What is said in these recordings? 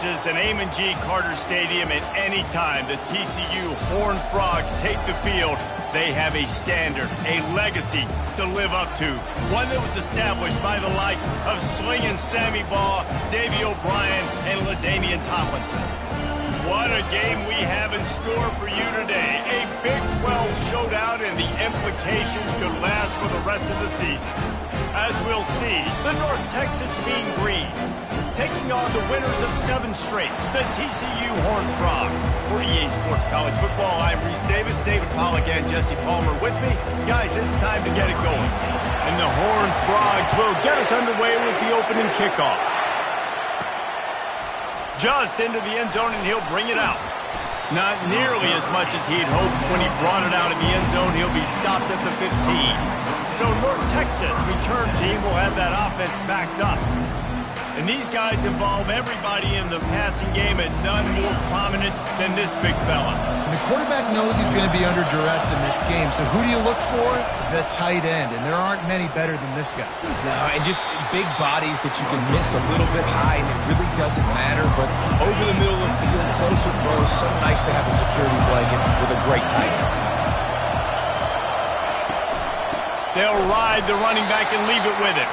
Texas and Amon G. Carter Stadium, at any time the TCU Horned Frogs take the field, they have a standard, a legacy to live up to. One that was established by the likes of Slingin' Sammy Baugh, Davey O'Brien, and LaDainian Tomlinson. What a game we have in store for you today. A Big 12 showdown, and the implications could last for the rest of the season. As we'll see, the North Texas Mean Green taking on the winners of 7 straight, the TCU Horned Frogs. For EA Sports College Football, I'm Reese Davis, David Pollack, and Jesse Palmer with me. Guys, it's time to get it going. And the Horned Frogs will get us underway with the opening kickoff. Just into the end zone, and he'll bring it out. Not nearly as much as he'd hoped when he brought it out in the end zone. He'll be stopped at the 15. So North Texas return team will have that offense backed up. And these guys involve everybody in the passing game, and none more prominent than this big fella. And the quarterback knows he's going to be under duress in this game. So who do you look for? The tight end. And there aren't many better than this guy. No, and just big bodies that you can miss a little bit high, and it really doesn't matter. But over the middle of the field, closer throws, so nice to have a security blanket with a great tight end. They'll ride the running back and leave it with him.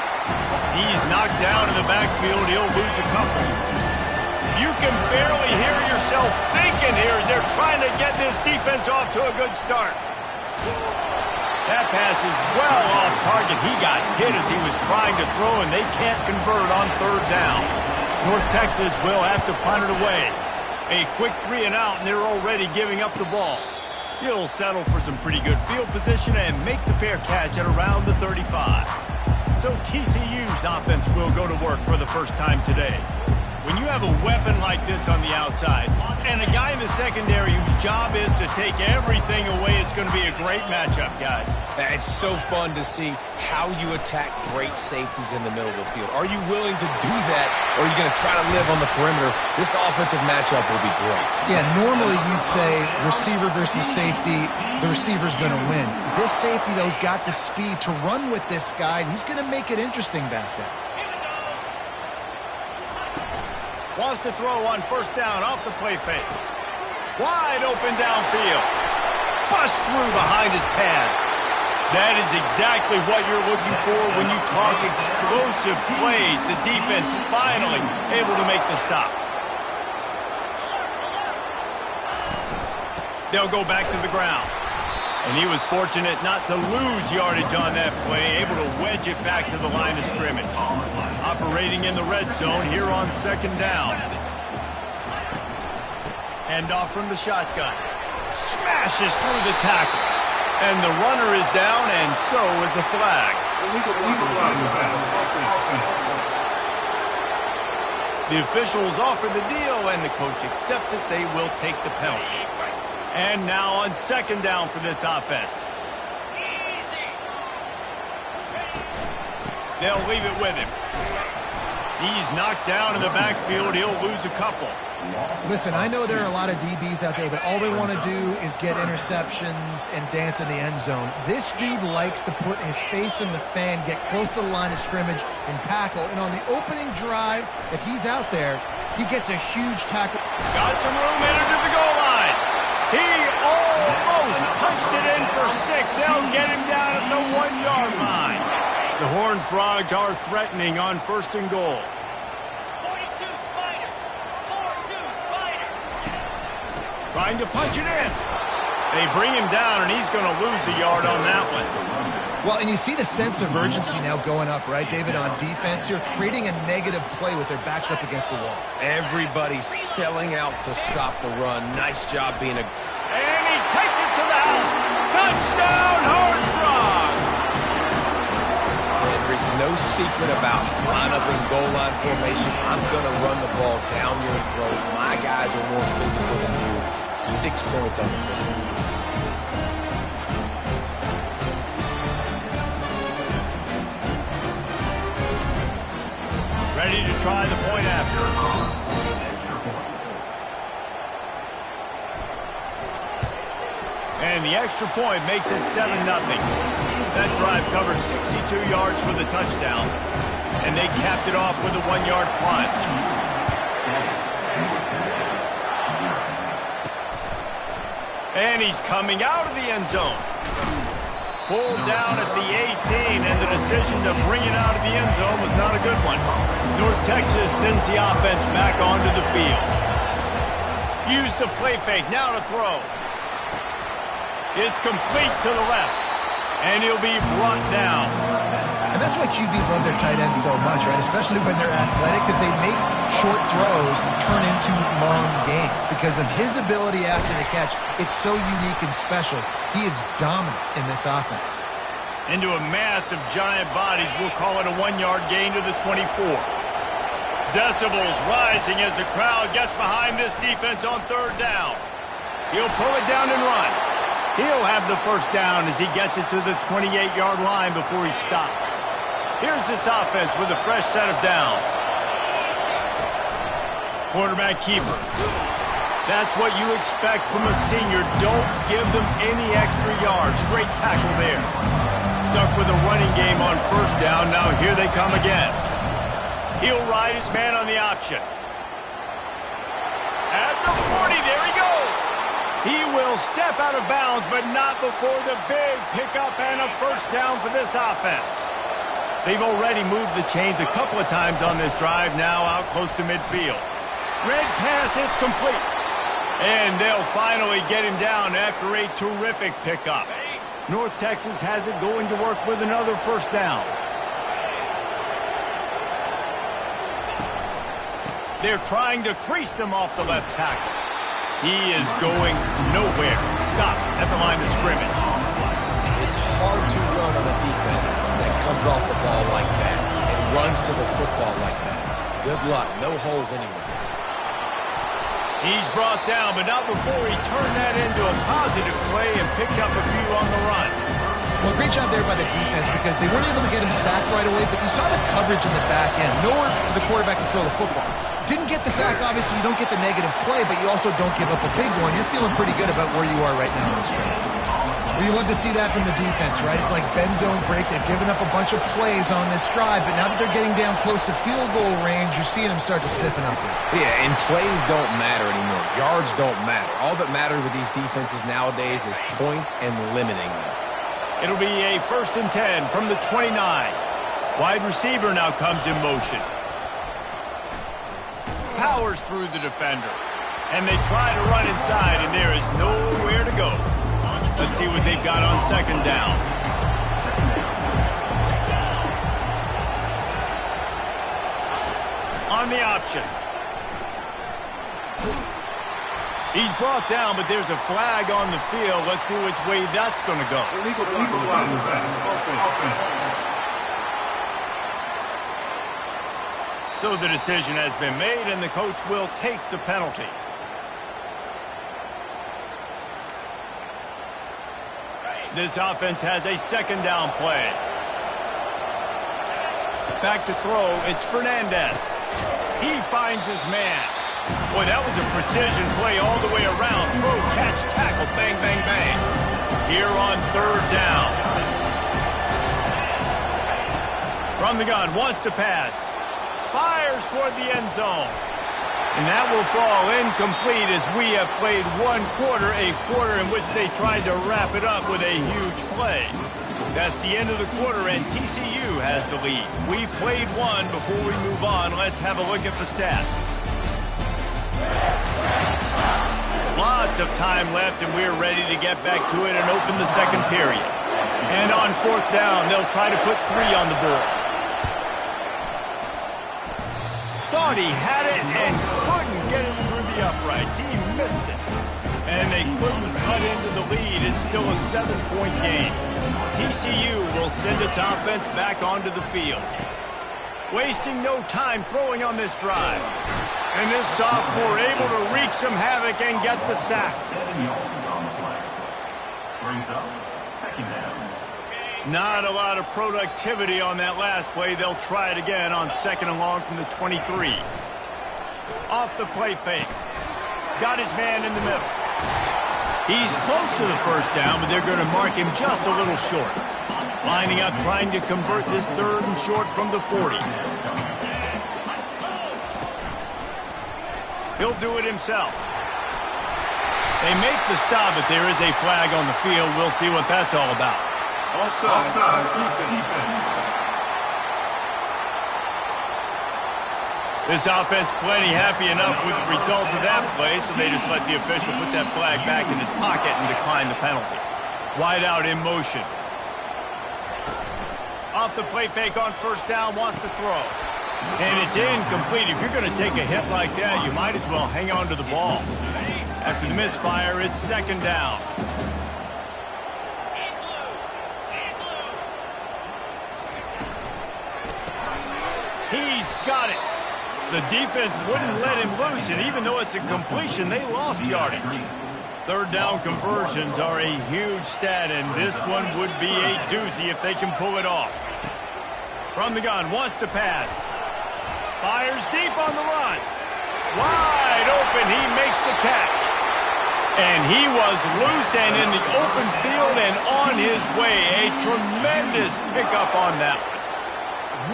He's knocked down in the backfield. He'll lose a couple. You can barely hear yourself thinking here as they're trying to get this defense off to a good start. That pass is well off target. He got hit as he was trying to throw, and they can't convert on 3rd down. North Texas will have to punt it away. A quick 3 and out, and they're already giving up the ball. He'll settle for some pretty good field position and make the fair catch at around the 35. So TCU's offense will go to work for the first time today. When you have a weapon like this on the outside and a guy in the secondary whose job is to take everything away, it's going to be a great matchup, guys. It's so fun to see how you attack great safeties in the middle of the field. Are you willing to do that, or are you going to try to live on the perimeter? This offensive matchup will be great. Yeah, normally you'd say receiver versus safety, the receiver's going to win. This safety, though, has got the speed to run with this guy, and he's going to make it interesting back there. Wants to throw on 1st down off the play fake. Wide open downfield. Bust through behind his pad. That is exactly what you're looking for when you talk explosive plays. The defense finally able to make the stop. They'll go back to the ground. And he was fortunate not to lose yardage on that play, able to wedge it back to the line of scrimmage. Operating in the red zone here on 2nd down. Hand off from the shotgun. Smashes through the tackle. And the runner is down, and so is a flag. The officials offer the deal, and the coach accepts it. They will take the penalty. And now on 2nd down for this offense. They'll leave it with him. He's knocked down in the backfield. He'll lose a couple. Listen, I know there are a lot of DBs out there that all they want to do is get interceptions and dance in the end zone. This dude likes to put his face in the fan, get close to the line of scrimmage, and tackle. And on the opening drive that he's out there, he gets a huge tackle. Got some room entered to the goal line. He almost punched it in for 6. They'll get him down at the 1-yard line. The Horned Frogs are threatening on 1st and goal. 42 Spider. 42 Spider. Trying to punch it in. They bring him down, and he's going to lose a yard on that one. Well, and you see the sense of urgency now going up, right, David, on defense here, creating a negative play with their backs up against the wall. Everybody's selling out to stop the run. Nice job being a... And he takes it to the house. Touchdown, Horned Frogs! There is no secret about line up in goal line formation. I'm going to run the ball down your throat. My guys are more physical than you. 6 points on the field. Ready to try the point after. And the extra point makes it 7-0. That drive covers 62 yards for the touchdown. And they capped it off with a 1-yard punt. And he's coming out of the end zone. Pulled down at the 18, and the decision to bring it out of the end zone was not a good one. North Texas sends the offense back onto the field. Used the play fake, now to throw. It's complete to the left, and he'll be brought down. And that's why QBs love their tight ends so much, right? Especially when they're athletic, because they make short throws turn into long gains. Because of his ability after the catch, it's so unique and special. He is dominant in this offense. Into a mass of giant bodies, we'll call it a 1-yard gain to the 24. Decibels rising as the crowd gets behind this defense on third down. He'll pull it down and run. He'll have the first down as he gets it to the 28-yard line before he's stopped. Here's this offense with a fresh set of downs. Quarterback keeper. That's what you expect from a senior. Don't give them any extra yards. Great tackle there. Stuck with a running game on first down. Now here they come again. He'll ride his man on the option. At the 40, there he goes. He will step out of bounds, but not before the big pickup and a first down for this offense. They've already moved the chains a couple of times on this drive, now out close to midfield. Red pass, it's complete. And they'll finally get him down after a terrific pickup. North Texas has it going to work with another first down. They're trying to crease them off the left tackle. He is going nowhere. Stop at the line of scrimmage. It's hard to run on a defense that comes off the ball like that and runs to the football like that. Good luck. No holes anywhere. He's brought down, but not before he turned that into a positive play and picked up a few on the run. Well, great job there by the defense because they weren't able to get him sacked right away, but you saw the coverage in the back end. Nowhere for the quarterback to throw the football. Didn't get the sack, obviously. You don't get the negative play, but you also don't give up a big one. You're feeling pretty good about where you are right now in this game. Well, you love to see that from the defense, right? It's like bend, don't break. They've given up a bunch of plays on this drive, but now that they're getting down close to field goal range, you're seeing them start to stiffen up here. Yeah, and plays don't matter anymore. Yards don't matter. All that matters with these defenses nowadays is points and limiting them. It'll be a 1st and 10 from the 29. Wide receiver now comes in motion. Powers through the defender. And they try to run inside, and there is nowhere to go. Let's see what they've got on second down. On the option. He's brought down, but there's a flag on the field. Let's see which way that's going to go. So the decision has been made, and the coach will take the penalty. This offense has a second down play. Back to throw, it's Fernandez. He finds his man. Boy, that was a precision play all the way around. Throw, catch, tackle, bang, bang, bang. Here on third down. From the gun, wants to pass. Fires toward the end zone. And that will fall incomplete as we have played one quarter, a quarter in which they tried to wrap it up with a huge play. That's the end of the quarter, and TCU has the lead. We've played one. Before we move on, let's have a look at the stats. Lots of time left, and we're ready to get back to it and open the second period. And on fourth down, they'll try to put 3 on the board. Thought he had it and couldn't get it through the uprights. He missed it. And they couldn't cut into the lead. It's still a 7-point game. TCU will send its offense back onto the field. Wasting no time throwing on this drive. And this sophomore able to wreak some havoc and get the sack. 7 yards on the play. Brings up second down. Not a lot of productivity on that last play. They'll try it again on second and long from the 23. Off the play fake. Got his man in the middle. He's close to the first down, but they're going to mark him just a little short. Lining up, trying to convert this third and short from the 40. He'll do it himself. They make the stop, but there is a flag on the field. We'll see what that's all about. Offside. Defense. This offense plenty happy enough with the result of that play, so they just let the official put that flag back in his pocket and decline the penalty. Wide out in motion. Off the play fake on first down, wants to throw. And it's incomplete. If you're going to take a hit like that, you might as well hang on to the ball. After the misfire, it's second down. He's got it. The defense wouldn't let him loose, and even though it's a completion, they lost yardage. Third down conversions are a huge stat, and this one would be a doozy if they can pull it off. From the gun, wants to pass. Fires deep on the run. Wide open, he makes the catch. And he was loose and in the open field and on his way. A tremendous pickup on that one.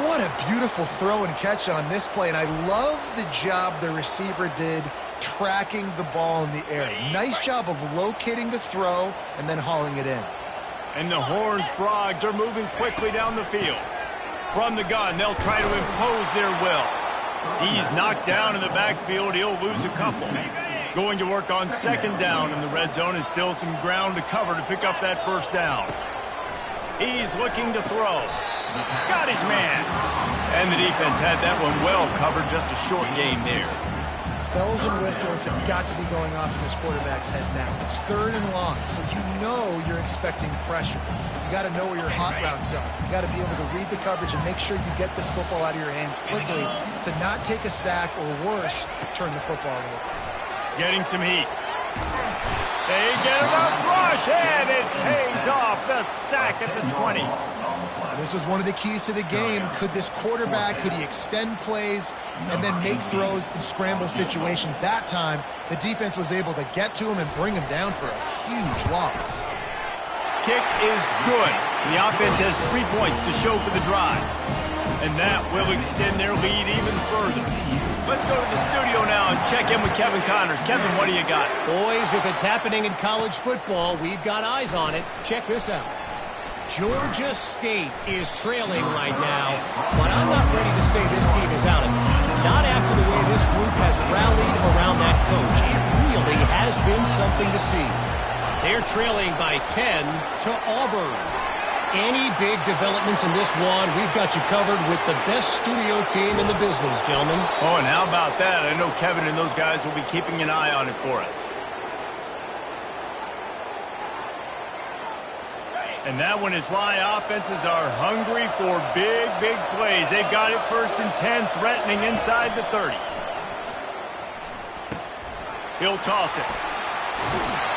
What a beautiful throw and catch on this play, and I love the job the receiver did tracking the ball in the air. Nice job of locating the throw and then hauling it in. And the Horned Frogs are moving quickly down the field. From the gun, they'll try to impose their will. He's knocked down in the backfield. He'll lose a couple. Going to work on second down in the red zone, and still some ground to cover to pick up that first down. He's looking to throw. Got his man. And the defense had that one well covered. Just a short game there. Bells and whistles have got to be going off in this quarterback's head now. It's third and long, so you know you're expecting pressure. You got to know where your hot routes are. You got to be able to read the coverage and make sure you get this football out of your hands quickly to not take a sack or worse, turn the football over. Getting some heat. They get enough rush, and it pays off. The sack at the 20. This was one of the keys to the game. Could this quarterback, could he extend plays and then make throws in scramble situations? That time, the defense was able to get to him and bring him down for a huge loss. Kick is good. The offense has 3 points to show for the drive. And that will extend their lead even further. Let's go to the studio now and check in with Kevin Connors. Kevin, what do you got? Boys, if it's happening in college football, we've got eyes on it. Check this out. Georgia State is trailing right now, but I'm not ready to say this team is out of it. Not after the way this group has rallied around that coach. It really has been something to see. They're trailing by 10 to Auburn. Any big developments in this one, we've got you covered with the best studio team in the business, gentlemen. Oh, and how about that? I know Kevin and those guys will be keeping an eye on it for us. And that one is why offenses are hungry for big, big plays. They've got it first and 10, threatening inside the 30. He'll toss it.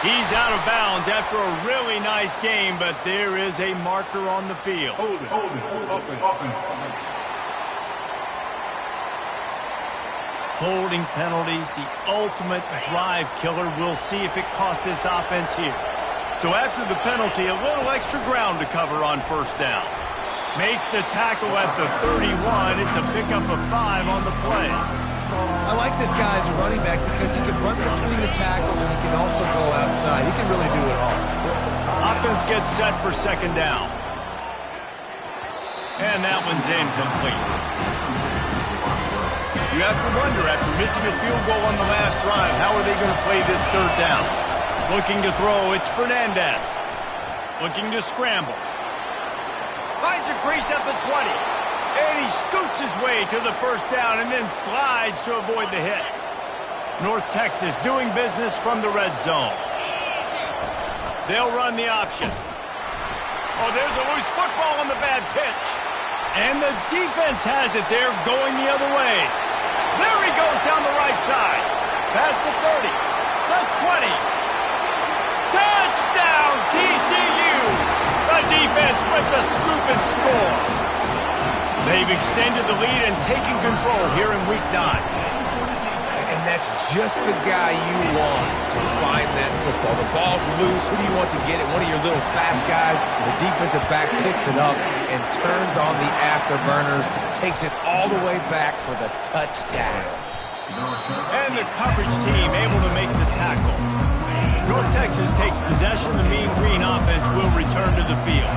He's out of bounds after a really nice game, but there is a marker on the field. Hold it. Open. Holding penalties, the ultimate drive killer. We'll see if it costs this offense here. So after the penalty, a little extra ground to cover on first down. Makes the tackle at the 31. It's a pickup of 5 on the play. I like this guy as a running back because he can run between the tackles and he can also go outside. He can really do it all. Offense gets set for second down. And that one's incomplete. You have to wonder, after missing a field goal on the last drive, how are they going to play this third down? Looking to throw, it's Fernandez. Looking to scramble. Finds a crease at the 20. And he scoots his way to the first down and then slides to avoid the hit. North Texas doing business from the red zone. They'll run the option. Oh, there's a loose football on the bad pitch. And the defense has it there going the other way. There he goes down the right side. Past the 30. The 20. Touchdown, TCU! The defense with the scoop and score. They've extended the lead and taken control here in Week 9. And that's just the guy you want to find that football. The ball's loose. Who do you want to get it? One of your little fast guys. The defensive back picks it up and turns on the afterburners, takes it all the way back for the touchdown. And the coverage team able to make the tackle. North Texas takes possession. The Mean Green offense will return to the field.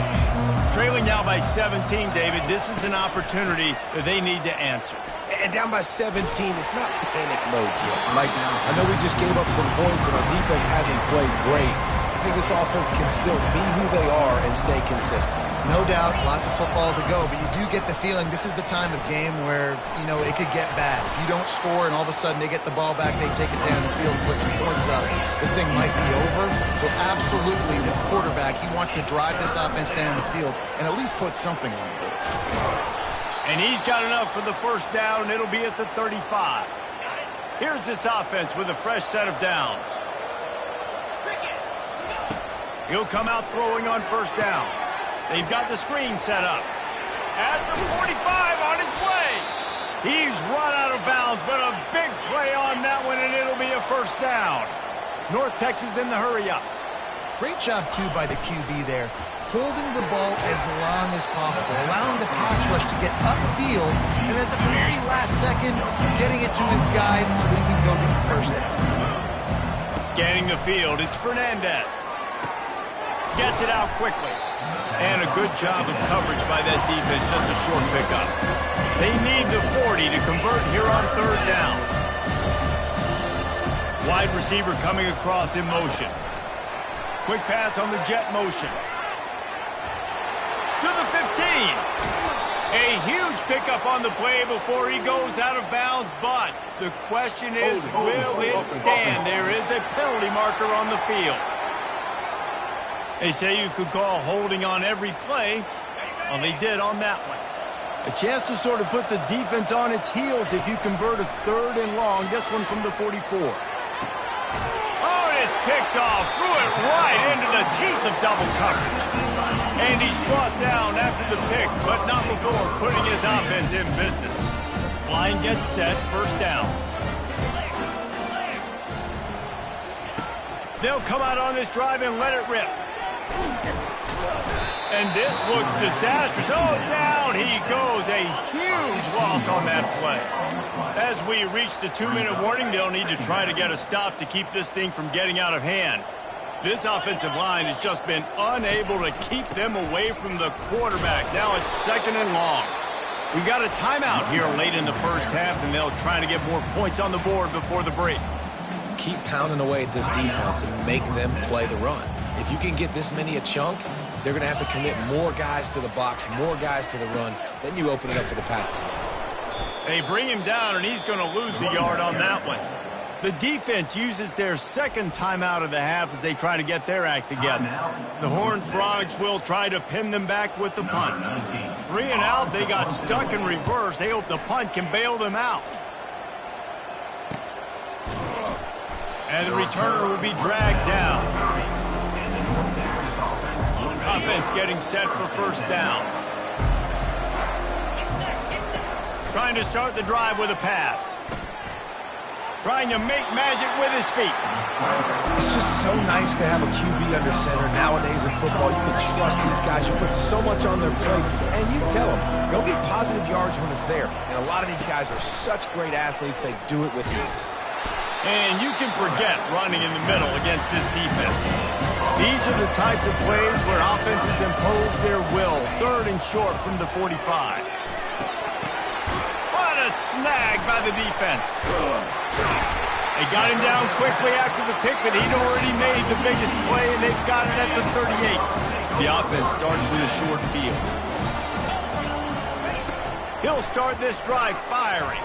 Trailing now by 17, David. This is an opportunity that they need to answer. And down by 17, it's not panic mode yet. Like, I know we just gave up some points and our defense hasn't played great. I think this offense can still be who they are and stay consistent. No doubt, lots of football to go, but you do get the feeling this is the time of game where, you know, it could get bad. If you don't score and all of a sudden they get the ball back, they take it down the field and put some points up, this thing might be over. So absolutely, this quarterback, he wants to drive this offense down the field and at least put something on the board. And he's got enough for the first down, and it'll be at the 35. Here's this offense with a fresh set of downs. He'll come out throwing on first down. They've got the screen set up. At the 45 on its way. He's run out of bounds, but a big play on that one, and it'll be a first down. North Texas in the hurry up. Great job, too, by the QB there. Holding the ball as long as possible, allowing the pass rush to get upfield, and at the very last second, getting it to his guy so that he can go get the first down. Scanning the field, it's Fernandez. Gets it out quickly. And a good job of coverage by that defense, just a short pickup. They need the 40 to convert here on third down. Wide receiver coming across in motion. Quick pass on the jet motion. To the 15. A huge pickup on the play before he goes out of bounds, but the question is, will it stand? There is a penalty marker on the field. They say you could call holding on every play. Well, they did on that one. A chance to sort of put the defense on its heels if you convert a third and long. This one from the 44. Oh, and it's picked off. Threw it right into the teeth of double coverage. And he's brought down after the pick, but not before putting his offense in business. Line gets set, first down. They'll come out on this drive and let it rip. And this looks disastrous. Oh, down he goes. A huge loss on that play. As we reach the 2-minute warning, they'll need to try to get a stop to keep this thing from getting out of hand. This offensive line has just been unable to keep them away from the quarterback. Now it's second and long. We got a timeout here late in the first half, and they'll try to get more points on the board before the break. Keep pounding away at this defense and make them play the run. If you can get this many a chunk, they're going to have to commit more guys to the box, more guys to the run. Then you open it up for the passing. They bring him down, and he's going to lose a yard on that one. The defense uses their second timeout of the half as they try to get their act together. The Horned Frogs will try to pin them back with the punt. 3 and out, they got stuck in reverse. They hope the punt can bail them out. And the returner will be dragged down. Offense getting set for first down. Trying to start the drive with a pass. Trying to make magic with his feet. It's just so nice to have a QB under center. Nowadays in football, you can trust these guys. You put so much on their plate, and you tell them, go get positive yards when it's there. And a lot of these guys are such great athletes, they do it with ease. And you can forget running in the middle against this defense. These are the types of plays where offenses impose their will. Third and short from the 45. What a snag by the defense. They got him down quickly after the pick, but he'd already made the biggest play, and they've got it at the 38. The offense starts with a short field. He'll start this drive firing.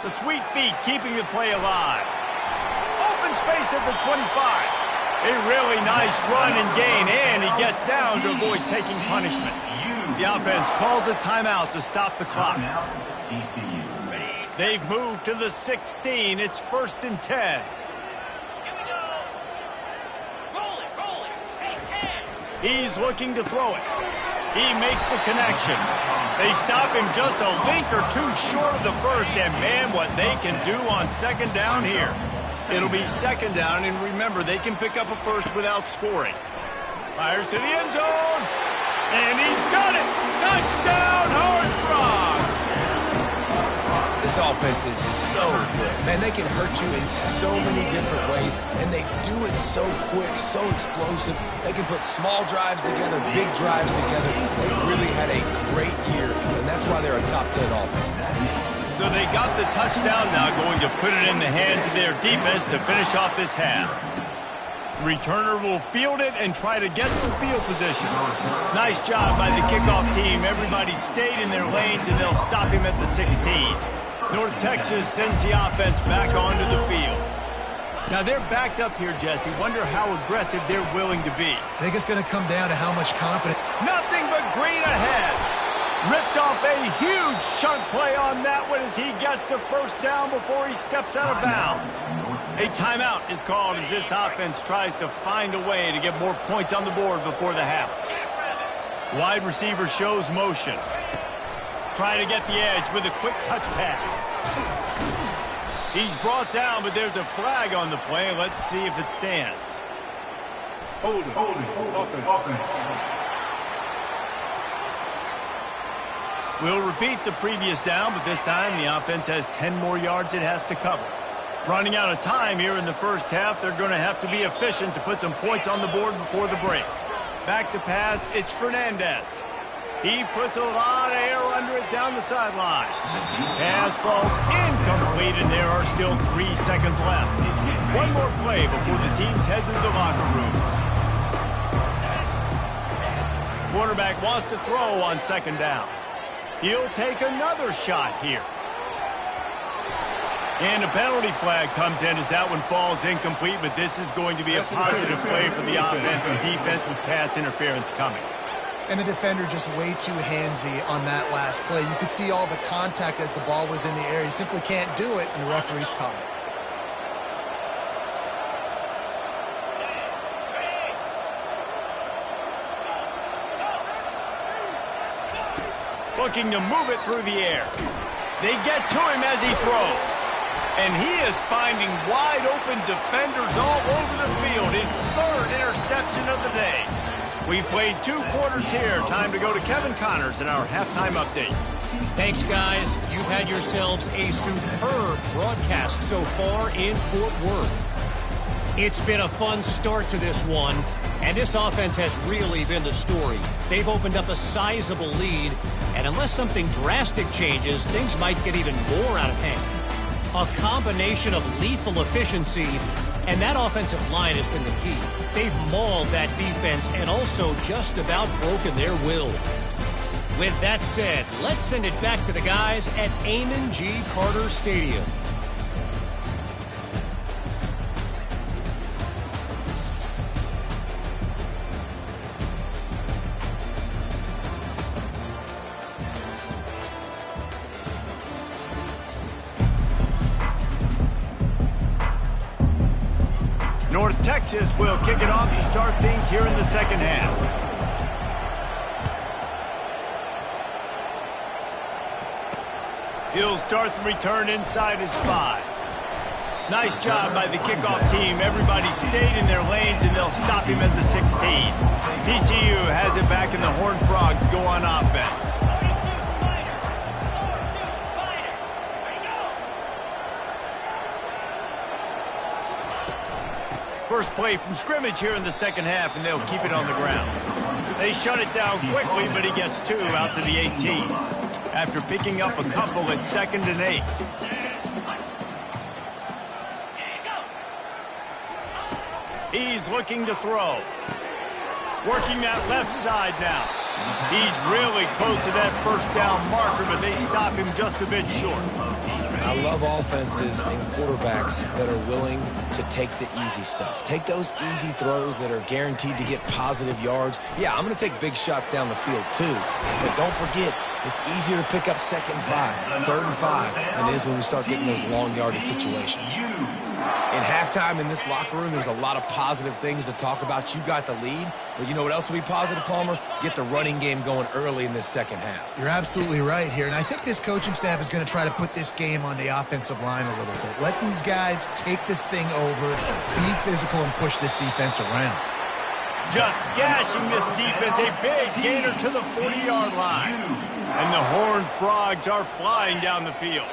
The sweet feet keeping the play alive. Open space at the 25. A really nice run and gain, and he gets down to avoid taking punishment. The offense calls a timeout to stop the clock. TCU. They've moved to the 16. It's 1st and 10. Here we go. Roll it. Hey, 10. He's looking to throw it. He makes the connection. They stop him just a link or two short of the first, and man, what they can do on second down here. It'll be second down, and remember, they can pick up a first without scoring. Fires to the end zone, and he's got it. Touchdown, Horned Frogs. This offense is so good. Man, they can hurt you in so many different ways, and they do it so quick, so explosive. They can put small drives together, big drives together. They really had a great year, and that's why they're a top 10 offense. So they got the touchdown now, going to put it in the hands of their defense to finish off this half. Returner will field it and try to get some field position. Nice job by the kickoff team. Everybody stayed in their lanes, and they'll stop him at the 16. North Texas sends the offense back onto the field. Now they're backed up here, Jesse. Wonder how aggressive they're willing to be. I think it's going to come down to how much confidence. Nothing but green ahead. Ripped off a huge chunk play on that one as he gets the first down before he steps out of bounds. A timeout is called as this offense tries to find a way to get more points on the board before the half. Wide receiver shows motion. Trying to get the edge with a quick touch pass. He's brought down, but there's a flag on the play. Let's see if it stands. Holding. Offense. We'll repeat the previous down, but this time the offense has 10 more yards it has to cover. Running out of time here in the first half, they're going to have to be efficient to put some points on the board before the break. Back to pass, it's Fernandez. He puts a lot of air under it down the sideline. Pass falls incomplete, and there are still 3 seconds left. One more play before the teams head to the locker rooms. Quarterback wants to throw on second down. He'll take another shot here. And a penalty flag comes in as that one falls incomplete, but this is going to be a positive play for the offense and defense with pass interference coming. And the defender just way too handsy on that last play. You could see all the contact as the ball was in the air. He simply can't do it, and the referee's caught it. Looking to move it through the air. They get to him as he throws. And he is finding wide open defenders all over the field. His third interception of the day. We've played 2 quarters here. Time to go to Kevin Connors in our halftime update. Thanks, guys. You've had yourselves a superb broadcast so far in Fort Worth. It's been a fun start to this one, and this offense has really been the story. They've opened up a sizable lead, and unless something drastic changes, things might get even more out of hand. A combination of lethal efficiency, and that offensive line has been the key. They've mauled that defense and also just about broken their will. With that said, let's send it back to the guys at Amon G. Carter Stadium. North Texas will kick it off to start things here in the second half. He'll start the return inside his 5. Nice job by the kickoff team. Everybody stayed in their lanes, and they'll stop him at the 16. TCU has it back, and the Horned Frogs go on offense. First play from scrimmage here in the second half, and they'll keep it on the ground. They shut it down quickly, but he gets 2 out to the 18. After picking up a couple at 2nd and 8. He's looking to throw. Working that left side now. He's really close to that first down marker, but they stop him just a bit short. I love offenses and quarterbacks that are willing to take the easy stuff. Take those easy throws that are guaranteed to get positive yards. Yeah, I'm going to take big shots down the field too. But don't forget, it's easier to pick up 2nd and 5, 3rd and 5 than it is when we start getting those long yardage situations. In halftime in this locker room, there's a lot of positive things to talk about. You got the lead, but you know what else will be positive, Palmer? Get the running game going early in this second half. You're absolutely right here, and I think this coaching staff is going to try to put this game on the offensive line a little bit. Let these guys take this thing over, be physical, and push this defense around. Just gashing this defense, a big gainer to the 40-yard line. And the Horned Frogs are flying down the field.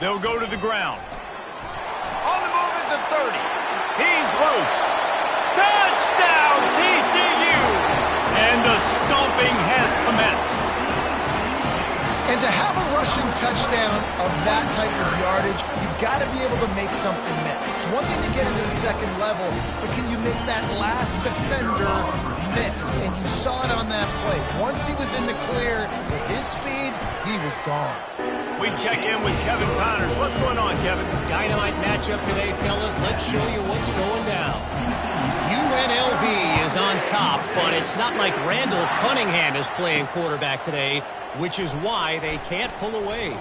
They'll go to the ground. On the move at the 30. He's loose. Touchdown, TCU! And the stomping has commenced. And to have a rushing touchdown of that type of yardage, you've got to be able to make something miss. It's one thing to get into the second level, but can you make that last defender miss? And you saw it on that play. Once he was in the clear, with his speed, he was gone. We check in with Kevin Connors. What's going on, Kevin? Dynamite matchup today, fellas. Let's show you what's going down. UNLV is on top, but it's not like Randall Cunningham is playing quarterback today, which is why they can't pull away.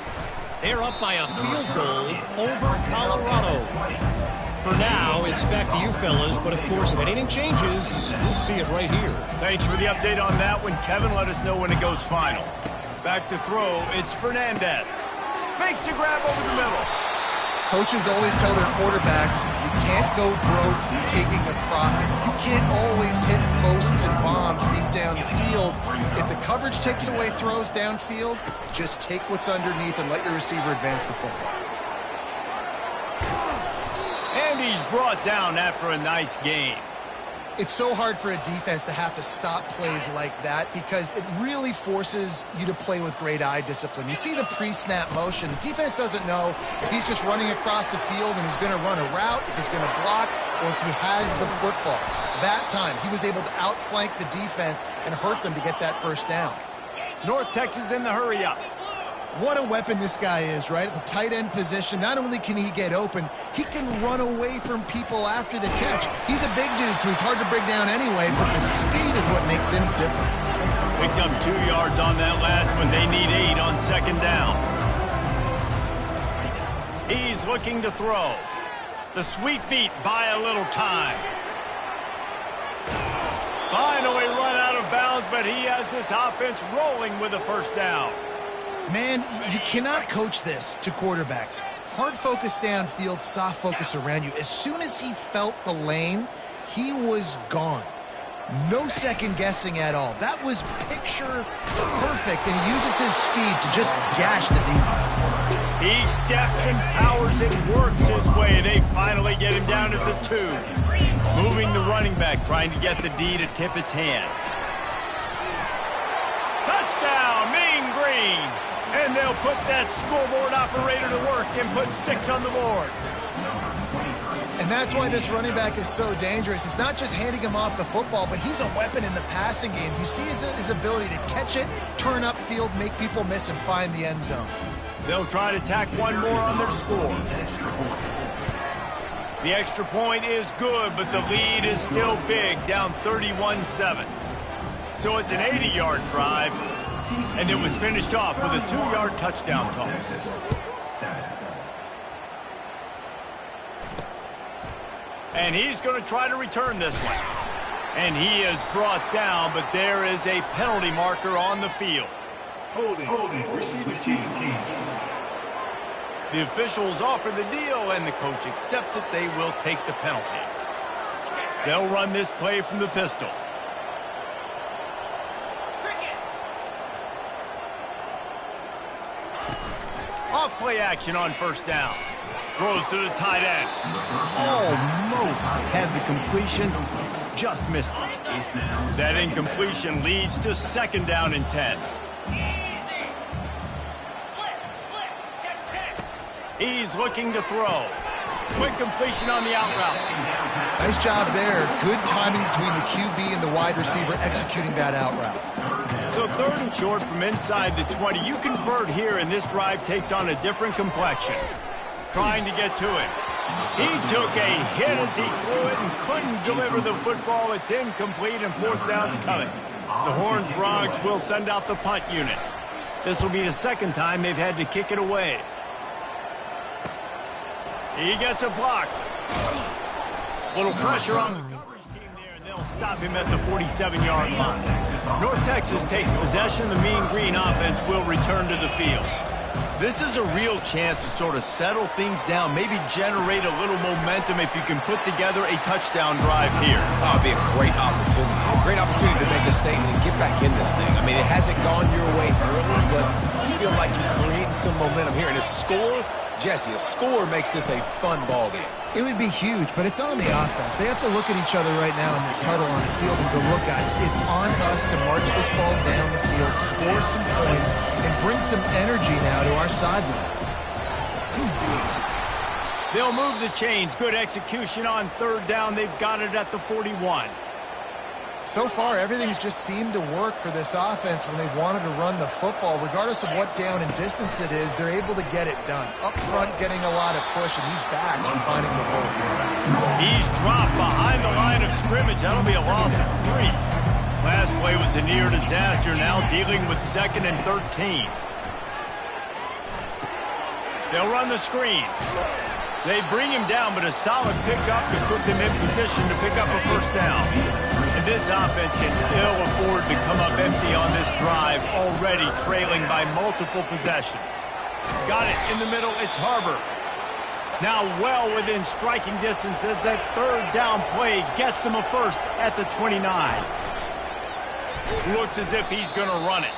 They're up by a field goal over Colorado. For now, it's back to you fellas, but of course, if anything changes, you'll see it right here. Thanks for the update on that one, Kevin. Let us know when it goes final. Back to throw, it's Fernandez. Makes the grab over the middle. Coaches always tell their quarterbacks, you can't go broke taking a profit. You can't always hit posts and bombs deep down the field. If the coverage takes away throws downfield, just take what's underneath and let your receiver advance the football. And he's brought down after a nice gain. It's so hard for a defense to have to stop plays like that because it really forces you to play with great eye discipline. You see the pre-snap motion. The defense doesn't know if he's just running across the field and he's going to run a route, if he's going to block, or if he has the football. That time, he was able to outflank the defense and hurt them to get that first down. North Texas in the hurry-up. What a weapon this guy is, right? At the tight end position, not only can he get open, he can run away from people after the catch. He's a big dude, so he's hard to bring down anyway, but the speed is what makes him different. Picked up 2 yards on that last one. They need 8 on second down. He's looking to throw. The sweet feet buy a little time. Finally run out of bounds, but he has this offense rolling with a first down. Man, you cannot coach this to quarterbacks. Hard focus downfield, soft focus around you. As soon as he felt the lane, he was gone. No second guessing at all. That was picture perfect, and he uses his speed to just gash the defense. He steps and powers and works his way. They finally get him down at the 2. Moving the running back, trying to get the D to tip its hand. Touchdown, Mean Green. And they'll put that scoreboard operator to work and put 6 on the board. And that's why this running back is so dangerous. It's not just handing him off the football, but he's a weapon in the passing game. You see his ability to catch it, turn upfield, make people miss, and find the end zone. They'll try to tack one more on their score. The extra point is good, but the lead is still big, down 31-7. So it's an 80-yard drive. And it was finished off with a 2-yard touchdown toss. And he's going to try to return this one. And he is brought down, but there is a penalty marker on the field. Holding, receiver team. The officials offer the deal, and the coach accepts it. They will take the penalty. They'll run this play from the pistol. Off-play action on first down. Throws to the tight end. Almost had the completion. Just missed it. That incompletion leads to second down and 10. He's looking to throw. Quick completion on the out route. Nice job there. Good timing between the QB and the wide receiver executing that out route. So 3rd and short from inside the 20. You convert here, and this drive takes on a different complexion. Trying to get to it. He took a hit as he threw it and couldn't deliver the football. It's incomplete, and 4th down's coming. The Horned Frogs will send out the punt unit. This will be the 2nd time they've had to kick it away. He gets a block. Little pressure on the coverage team there, and they'll stop him at the 47-yard line. North Texas takes possession. The Mean Green offense will return to the field. This is a real chance to sort of settle things down, maybe generate a little momentum if you can put together a touchdown drive here. Oh, it'd be a great opportunity. A great opportunity to make a statement and get back in this thing. I mean, it hasn't gone your way early, but I feel like you're creating some momentum here. And a score, Jesse, a score makes this a fun ball game. It would be huge, but it's on the offense. They have to look at each other right now in this huddle on the field and go, look, guys, it's on us to march this ball down the field, score some points, and bring some energy now to our sideline. They'll move the chains. Good execution on third down. They've got it at the 41. So far, everything's just seemed to work for this offense when they've wanted to run the football. Regardless of what down and distance it is, they're able to get it done. Up front, getting a lot of push, and these backs are finding the hole. He's dropped behind the line of scrimmage. That'll be a loss of 3. Last play was a near disaster. Now dealing with 2nd and 13. They'll run the screen. They bring him down, but a solid pickup to put them in position to pick up a first down. And this offense can ill afford to come up empty on this drive, already trailing by multiple possessions. Got it in the middle. It's Harbor. Now well within striking distance as that third down play gets him a first at the 29. Looks as if he's going to run it.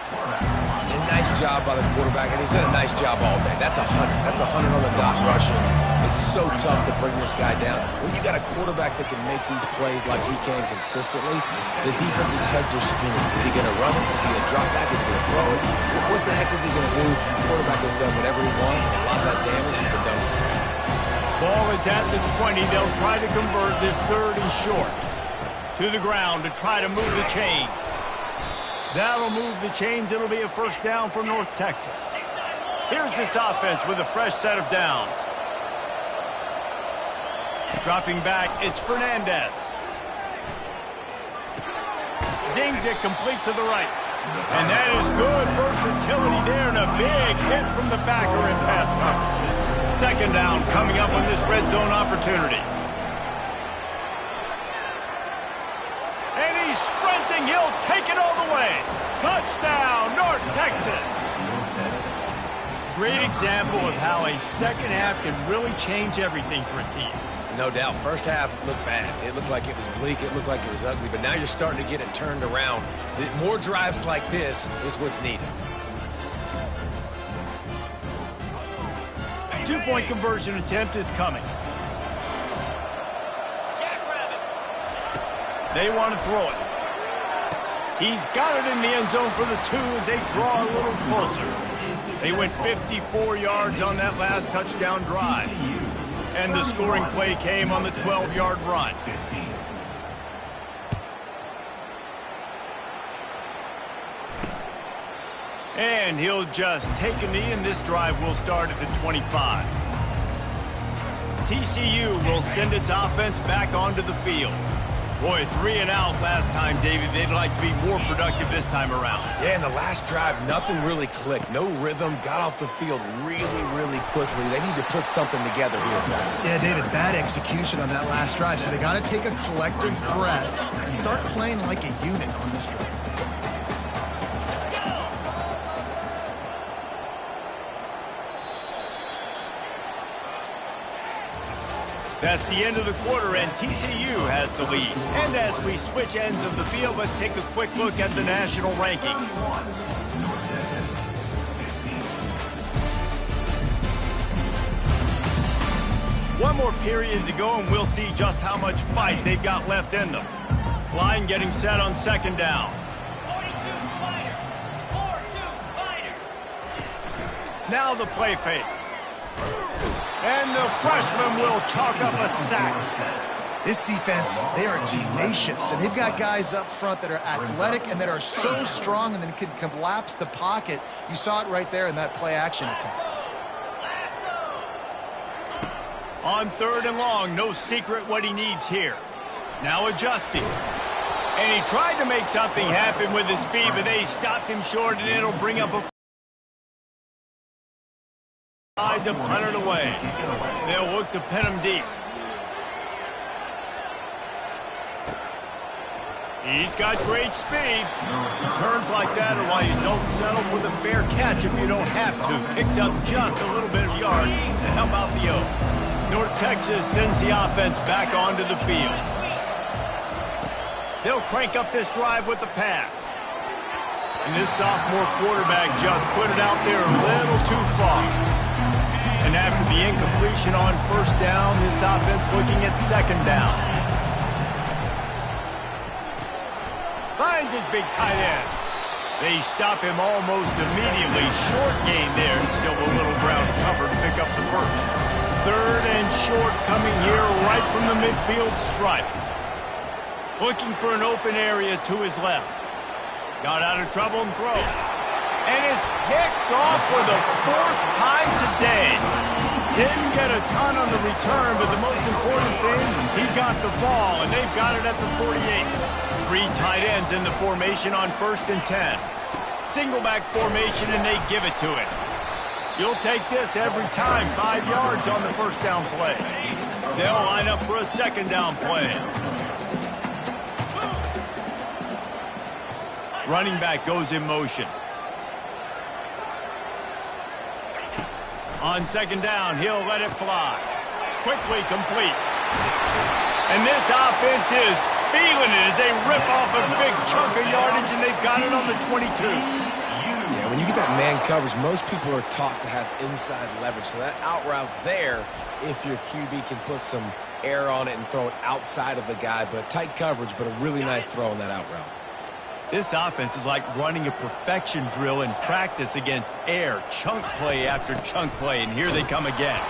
A nice job by the quarterback, and he's done a nice job all day. That's 100. That's 100 on the dot rushing. It's so tough to bring this guy down. When you got a quarterback that can make these plays like he can consistently, the defense's heads are spinning. Is he going to run it? Is he going to drop back? Is he going to throw it? What the heck is he going to do? The quarterback has done whatever he wants, and a lot of that damage has been done. Ball is at the 20. They'll try to convert this third and short. To the ground to try to move the chains. That'll move the chains. It'll be a first down for North Texas. Here's this offense with a fresh set of downs. Dropping back, it's Fernandez. Zings it complete to the right. And that is good versatility there and a big hit from the backer in pass coverage. Second down coming up on this red zone opportunity. And he's sprinting. He'll take it all the way. Touchdown, North Texas. Great example of how a second half can really change everything for a team. No doubt. First half looked bad. It looked like it was bleak. It looked like it was ugly. But now you're starting to get it turned around. More drives like this is what's needed. 2-point conversion attempt is coming. They want to throw it. He's got it in the end zone for the 2 as they draw a little closer. They went 54 yards on that last touchdown drive. And the scoring play came on the 12-yard run. And he'll just take a knee, and this drive will start at the 25. TCU will send its offense back onto the field. Boy, 3 and out last time, David. They'd like to be more productive this time around. Yeah, in the last drive, nothing really clicked. No rhythm. Got off the field really, really quickly. They need to put something together here. Yeah, David, bad execution on that last drive. So they got to take a collective breath and start playing like a unit on this drive. That's the end of the quarter, and TCU has the lead. And as we switch ends of the field, let's take a quick look at the national rankings. One more period to go, and we'll see just how much fight they've got left in them. Line getting set on second down. 42 Spider. 4-2 Spider. Now the play fake. And the freshman will chalk up a sack. This defense, they are tenacious, and they've got guys up front that are athletic and that are so strong and then can collapse the pocket. You saw it right there in that play-action attempt. On third and long, no secret what he needs here. Now adjusting. And he tried to make something happen with his feet, but they stopped him short, and it'll bring up a to punt it away. They'll look to pin him deep. He's got great speed. Turns like that are why you don't settle for the fair catch if you don't have to. Picks up just a little bit of yards to help out the O. North Texas sends the offense back onto the field. They'll crank up this drive with the pass. And this sophomore quarterback just put it out there a little too far. And after the incompletion on first down, this offense looking at second down. Finds his big tight end. They stop him almost immediately. Short gain there, and still a little ground cover to pick up the first. Third and short coming here right from the midfield stripe. Looking for an open area to his left. Got out of trouble and throws. And it's picked off for the fourth time today. Didn't get a ton on the return, but the most important thing, he got the ball, and they've got it at the 48. 3 tight ends in the formation on 1st and 10. Single back formation, and they give it to it. You'll take this every time. 5 yards on the first down play. They'll line up for a second down play. Running back goes in motion. On second down, he'll let it fly. Quickly complete. And this offense is feeling it as they rip off a big chunk of yardage, and they've got it on the 22. Yeah, when you get that man coverage, most people are taught to have inside leverage. So that out route's there if your QB can put some air on it and throw it outside of the guy. But tight coverage, but a really nice throw on that out route. This offense is like running a perfection drill in practice against air. Chunk play after chunk play, and here they come again.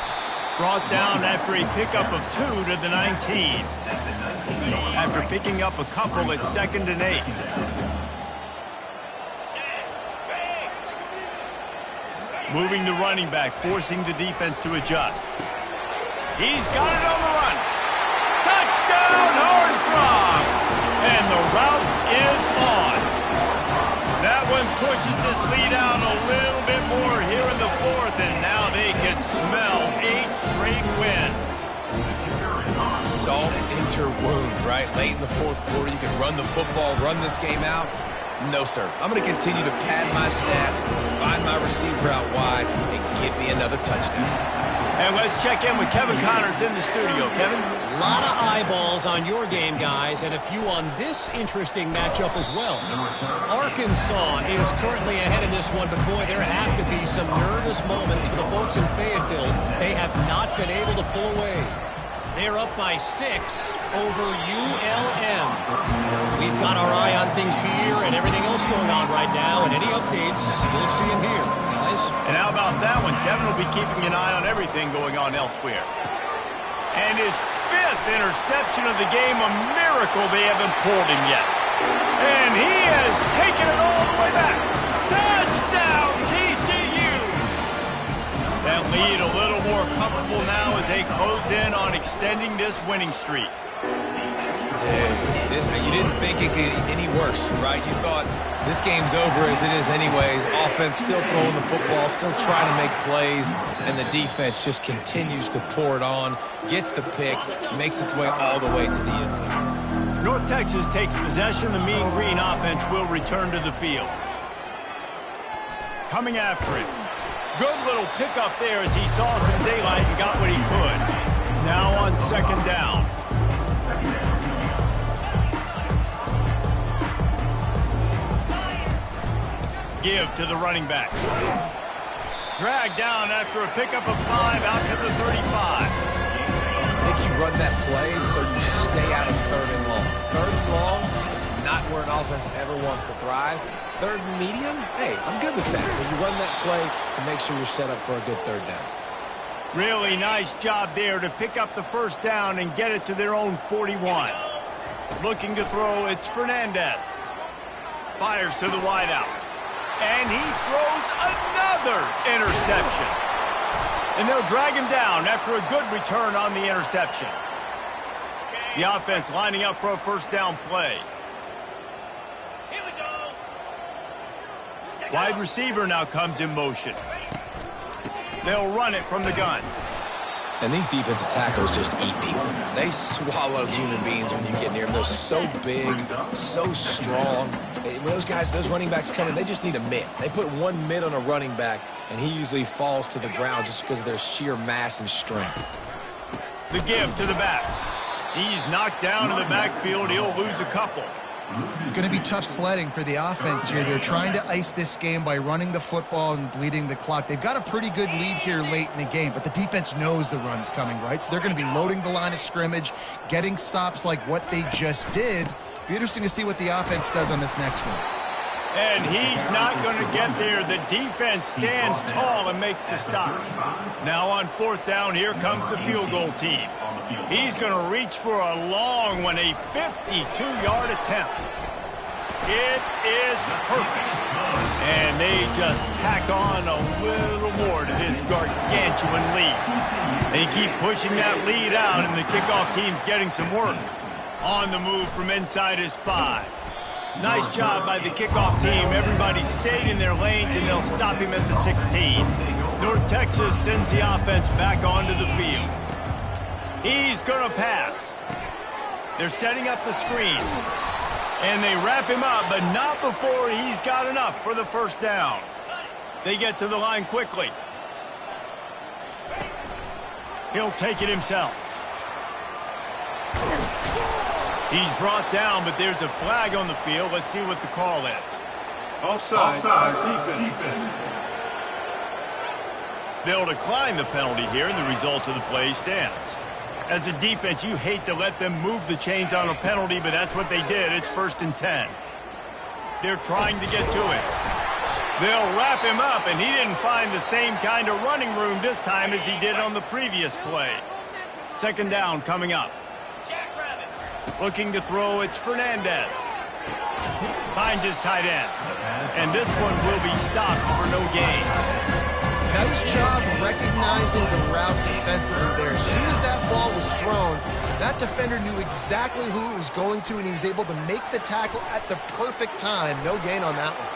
Brought down after a pickup of 2 to the 19. After picking up a couple at 2nd and 8. Moving the running back, forcing the defense to adjust. He's got it on the run. Touchdown, Horned Frog! And the route is on. That one pushes this lead out a little bit more here in the 4th, and now they can smell 8 straight wins. Salt into wound, right? Late in the 4th quarter, you can run the football, run this game out. No, sir. I'm going to continue to pad my stats, find my receiver out wide, and get me another touchdown. And let's check in with Kevin Connors in the studio. Kevin? A lot of eyeballs on your game, guys, and a few on this interesting matchup as well. Arkansas is currently ahead in this one, but boy, there have to be some nervous moments for the folks in Fayetteville. They have not been able to pull away. They're up by 6 over ULM. We've got our eye on things here and everything else going on right now, and any updates, we'll see them here, guys. And how about that one? Kevin will be keeping an eye on everything going on elsewhere. And his 5th interception of the game, a miracle they haven't pulled him yet. And he has taken it all the way back. Touchdown, TCU! That lead a little more comfortable now as they close in on extending this winning streak. You didn't think it could get any worse, right? You thought this game's over as it is anyways. Offense still throwing the football, still trying to make plays, and the defense just continues to pour it on, gets the pick, makes its way all the way to the end zone. North Texas takes possession. The Mean Green offense will return to the field. Coming after it. Good little pickup there as he saw some daylight and got what he could. Now on second down. Give to the running back. Dragged down after a pickup of 5 out to the 35. I think you run that play so you stay out of 3rd and long. 3rd and long is not where an offense ever wants to thrive. 3rd and medium, hey, I'm good with that. So you run that play to make sure you're set up for a good 3rd down. Really nice job there to pick up the first down and get it to their own 41. Looking to throw, it's Fernandez. Fires to the wideout. And he throws another interception. And they'll drag him down after a good return on the interception. The offense lining up for a first down play. Here we go. Wide receiver now comes in motion. They'll run it from the gun. And these defensive tackles just eat people. They swallow human beings when you get near them. They're so big, so strong. When those running backs come in, they just need a mid. They put one mid on a running back, and he usually falls to the ground just because of their sheer mass and strength. The give to the back. He's knocked down in the backfield. He'll lose a couple. It's going to be tough sledding for the offense here. They're trying to ice this game by running the football and bleeding the clock. They've got a pretty good lead here late in the game, but the defense knows the run's coming, right? So they're going to be loading the line of scrimmage, getting stops like what they just did. Be interesting to see what the offense does on this next one. And he's not going to get there. The defense stands tall and makes the stop. Now on 4th down, here comes the field goal team. He's going to reach for a long one, a 52-yard attempt. It is perfect. And they just tack on a little more to this gargantuan lead. They keep pushing that lead out, and the kickoff team's getting some work. On the move from inside his 5. Nice job by the kickoff team. Everybody stayed in their lanes, and they'll stop him at the 16. North Texas sends the offense back onto the field. He's going to pass. They're setting up the screen. And they wrap him up, but not before he's got enough for the first down. They get to the line quickly. He'll take it himself. He's brought down, but there's a flag on the field. Let's see what the call is. Offside, defense. They'll decline the penalty here, and the result of the play stands. As a defense, you hate to let them move the chains on a penalty, but that's what they did. It's 1st and 10. They're trying to get to him. They'll wrap him up, and he didn't find the same kind of running room this time as he did on the previous play. 2nd down coming up. Looking to throw, it's Fernandez. Finds his tight end. And this one will be stopped for no gain. Nice job recognizing the route defensively there. As soon as that ball was thrown, that defender knew exactly who it was going to, and he was able to make the tackle at the perfect time. No gain on that one.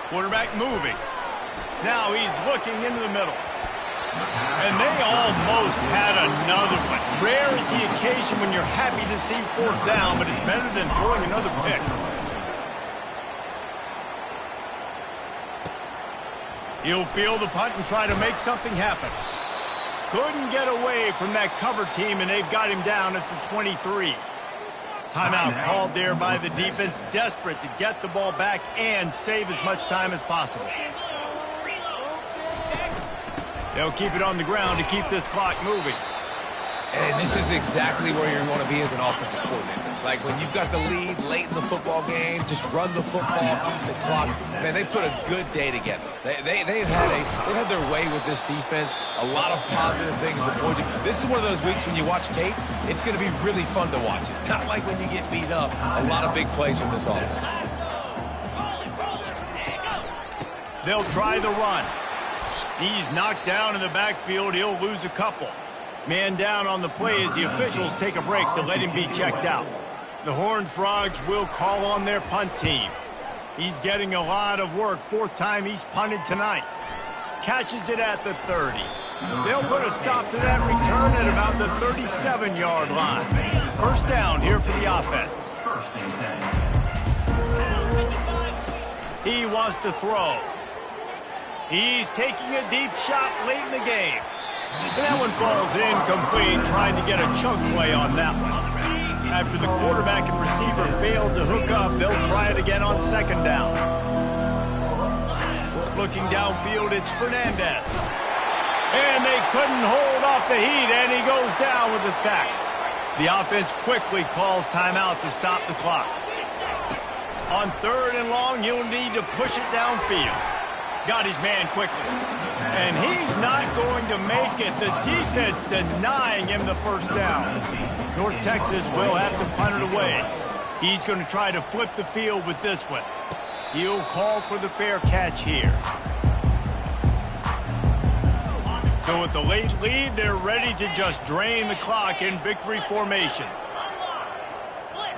Quarterback moving. Now he's looking into the middle. And they almost had another one. Rare is the occasion when you're happy to see 4th down, but it's better than throwing another pick. He'll field the punt and try to make something happen. Couldn't get away from that cover team, and they've got him down at the 23. Timeout called there by the defense, desperate to get the ball back and save as much time as possible. They'll keep it on the ground to keep this clock moving. And this is exactly where you want to be as an offensive coordinator. Like when you've got the lead late in the football game, just run the football, eat the clock. Man, they put a good day together. They've had their way with this defense. A lot of positive things to point to. This is one of those weeks when you watch tape, it's going to be really fun to watch it. Not like when you get beat up. A lot of big plays from this offense. They'll try the run. He's knocked down in the backfield. He'll lose a couple. Man down on the play as the officials take a break to let him be checked out. The Horned Frogs will call on their punt team. He's getting a lot of work. 4th time he's punted tonight. Catches it at the 30. They'll put a stop to that return at about the 37-yard line. 1st down here for the offense. He wants to throw. He's taking a deep shot late in the game. And that one falls incomplete, trying to get a chunk play on that one. After the quarterback and receiver failed to hook up, they'll try it again on 2nd down. Looking downfield, it's Fernandez. And they couldn't hold off the heat, and he goes down with a sack. The offense quickly calls timeout to stop the clock. On 3rd and long, you'll need to push it downfield. Got his man quickly. And he's not going to make it. The defense denying him the 1st down. North Texas will have to punt it away. He's going to try to flip the field with this one. He'll call for the fair catch here. So with the late lead, they're ready to just drain the clock in victory formation.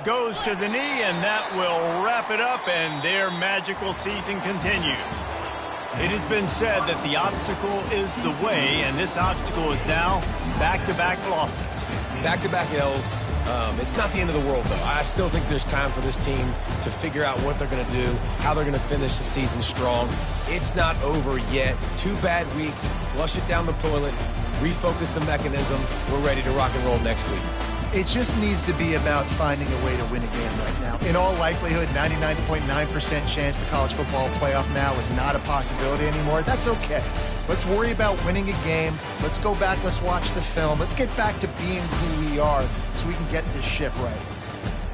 Goes to the knee, and that will wrap it up, and their magical season continues. It has been said that the obstacle is the way, and this obstacle is now back-to-back losses. Back-to-back L's. It's not the end of the world, though. I still think there's time for this team to figure out what they're going to do, how they're going to finish the season strong. It's not over yet. 2 bad weeks. Flush it down the toilet. Refocus the mechanism. We're ready to rock and roll next week. It just needs to be about finding a way to win a game right now. In all likelihood, 99.9% chance the college football playoff now is not a possibility anymore. That's okay. Let's worry about winning a game. Let's go back. Let's watch the film. Let's get back to being who we are so we can get this ship right.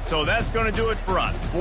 So that's going to do it for us.